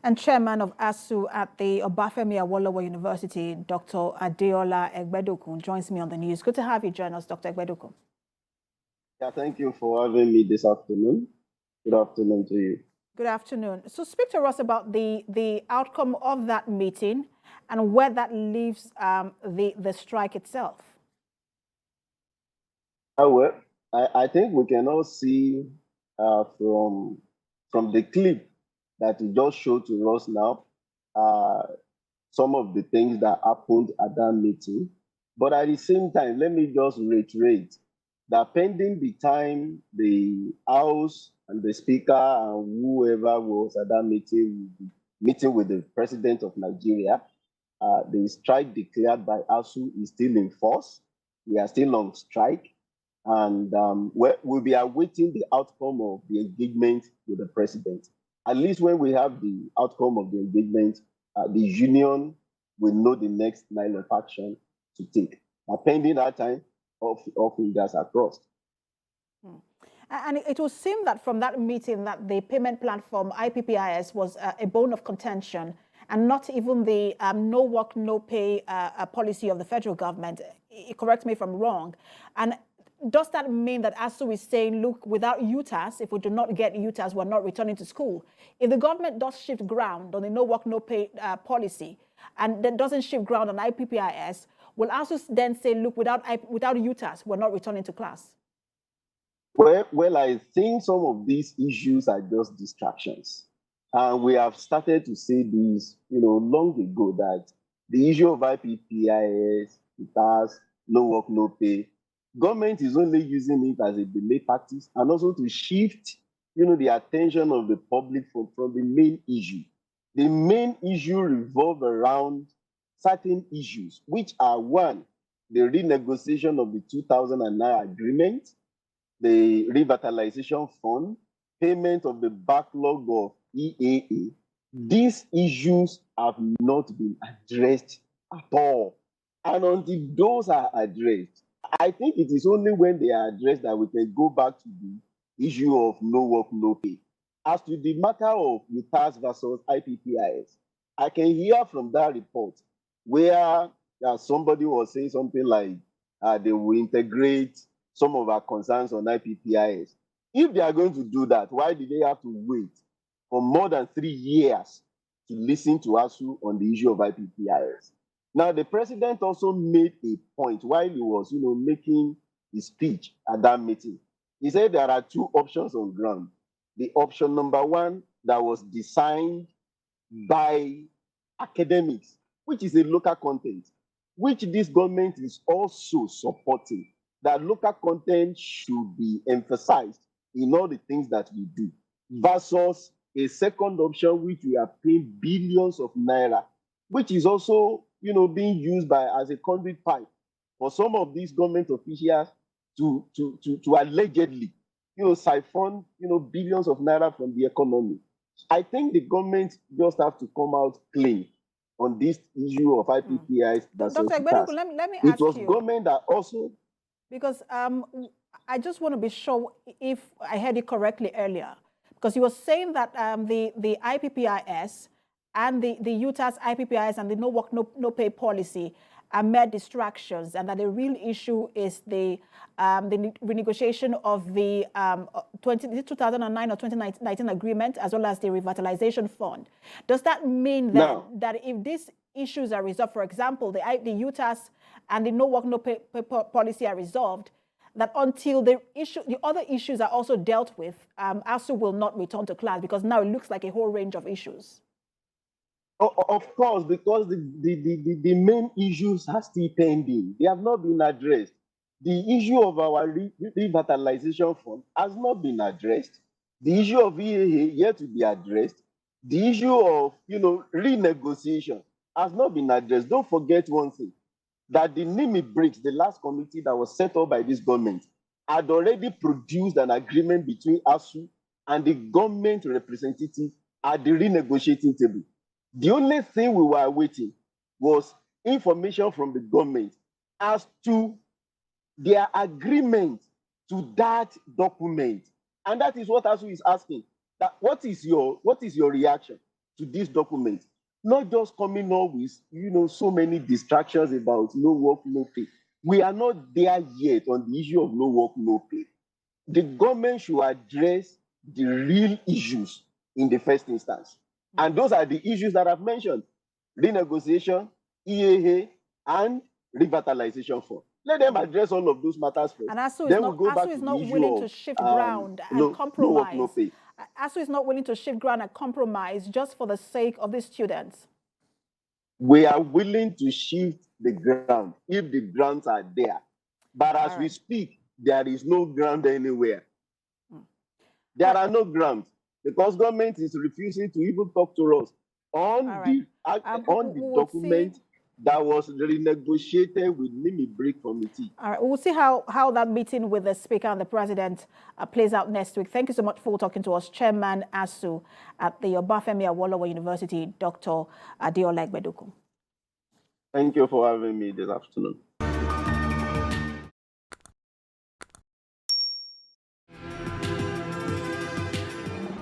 And chairman of ASU at the Obafemi Awolowo University, Dr. Adeola Egbedokun, joins me on the news. Good to have you join us, Dr. Egbedokun. Yeah, thank you for having me this afternoon. Good afternoon to you. Good afternoon. So speak to us about the outcome of that meeting and where that leaves the strike itself. Well, I think we can all see from the clip that you just showed to us now some of the things that happened at that meeting. But at the same time, let me just reiterate that pending the time the House and the Speaker and whoever was at that meeting with the President of Nigeria, the strike declared by ASU is still in force. We are still on strike. And we'll be awaiting the outcome of the engagement with the president. At least when we have the outcome of the engagement, the union will know the next line of action to take. Pending that time, all fingers are crossed. And it will seem that from that meeting that the payment platform IPPIS was a bone of contention and not even the no work, no pay policy of the federal government. Correct me if I'm wrong. And does that mean that ASU is saying, look, without UTAS, if we do not get UTAS, we're not returning to school? If the government does shift ground on the no work, no pay policy and then doesn't shift ground on IPPIS, will ASU then say, look, without UTAS, we're not returning to class? Well, I think some of these issues are just distractions. And we have started to say this, long ago, that the issue of IPPIS, UTAS, no work, no pay, government is only using it as a delay tactics and also to shift, the attention of the public from the main issue. The main issue revolves around certain issues, which are one, the renegotiation of the 2009 agreement, the revitalization fund, payment of the backlog of EAA. These issues have not been addressed at all. And until those are addressed, I think it is only when they are addressed that we can go back to the issue of no work, no pay. As to the matter of UTAS versus IPPIS, I can hear from that report where somebody was saying something like they will integrate some of our concerns on IPPIS. If they are going to do that, why did they have to wait for more than 3 years to listen to ASU on the issue of IPPIS? Now, the president also made a point while he was, making his speech at that meeting. He said there are two options on ground. The option number one that was designed by academics, which is a local content, which this government is also supporting, that local content should be emphasized in all the things that we do, versus a second option, which we are paying billions of naira, which is also being used as a conduit pipe for some of these government officials to allegedly, siphon, billions of naira from the economy. I think the government just have to come out clean on this issue of IPPIS. Dr. Egbedokun, let me ask you. It was government that also... Because I just want to be sure if I heard you correctly earlier, because you were saying that the IPPIS and the UTAS IPPIS and the no work, no pay policy are mere distractions, and that the real issue is the renegotiation of the 2009 or 2019 agreement, as well as the revitalization fund. Does that mean then that if these issues are resolved, for example, the UTAS and the no work, no pay policy are resolved, that until the other issues are also dealt with, ASU will not return to class, because now it looks like a whole range of issues? Of course, because the main issues are still pending. They have not been addressed. The issue of our revitalization fund has not been addressed. The issue of EAA yet to be addressed. The issue of renegotiation has not been addressed. Don't forget one thing, that the NIMI BRICS, the last committee that was set up by this government, had already produced an agreement between ASU and the government representative at the renegotiating table. The only thing we were awaiting was information from the government as to their agreement to that document. And that is what ASU is asking. That what is your reaction to this document, not just coming up with so many distractions about no work, no pay. We are not there yet on the issue of no work, no pay. The government should address the real issues in the first instance. And those are the issues that I've mentioned: renegotiation, EAA, and revitalization fund. Let them address all of those matters first. And ASU Then we'll go back is to not the issue willing of to shift ground and compromise. no work, no pay. ASU is not willing to shift ground and compromise just for the sake of these students. We are willing to shift the ground if the grounds are there. But as we speak, there is no ground anywhere. There are no grounds because government is refusing to even talk to us on the document that was renegotiated with Nimi Break Committee. All right, we'll see how that meeting with the Speaker and the President plays out next week. Thank you so much for talking to us, Chairman ASU at the Obafemi Awolowo University, Dr. Adeola Egbedoku. Thank you for having me this afternoon.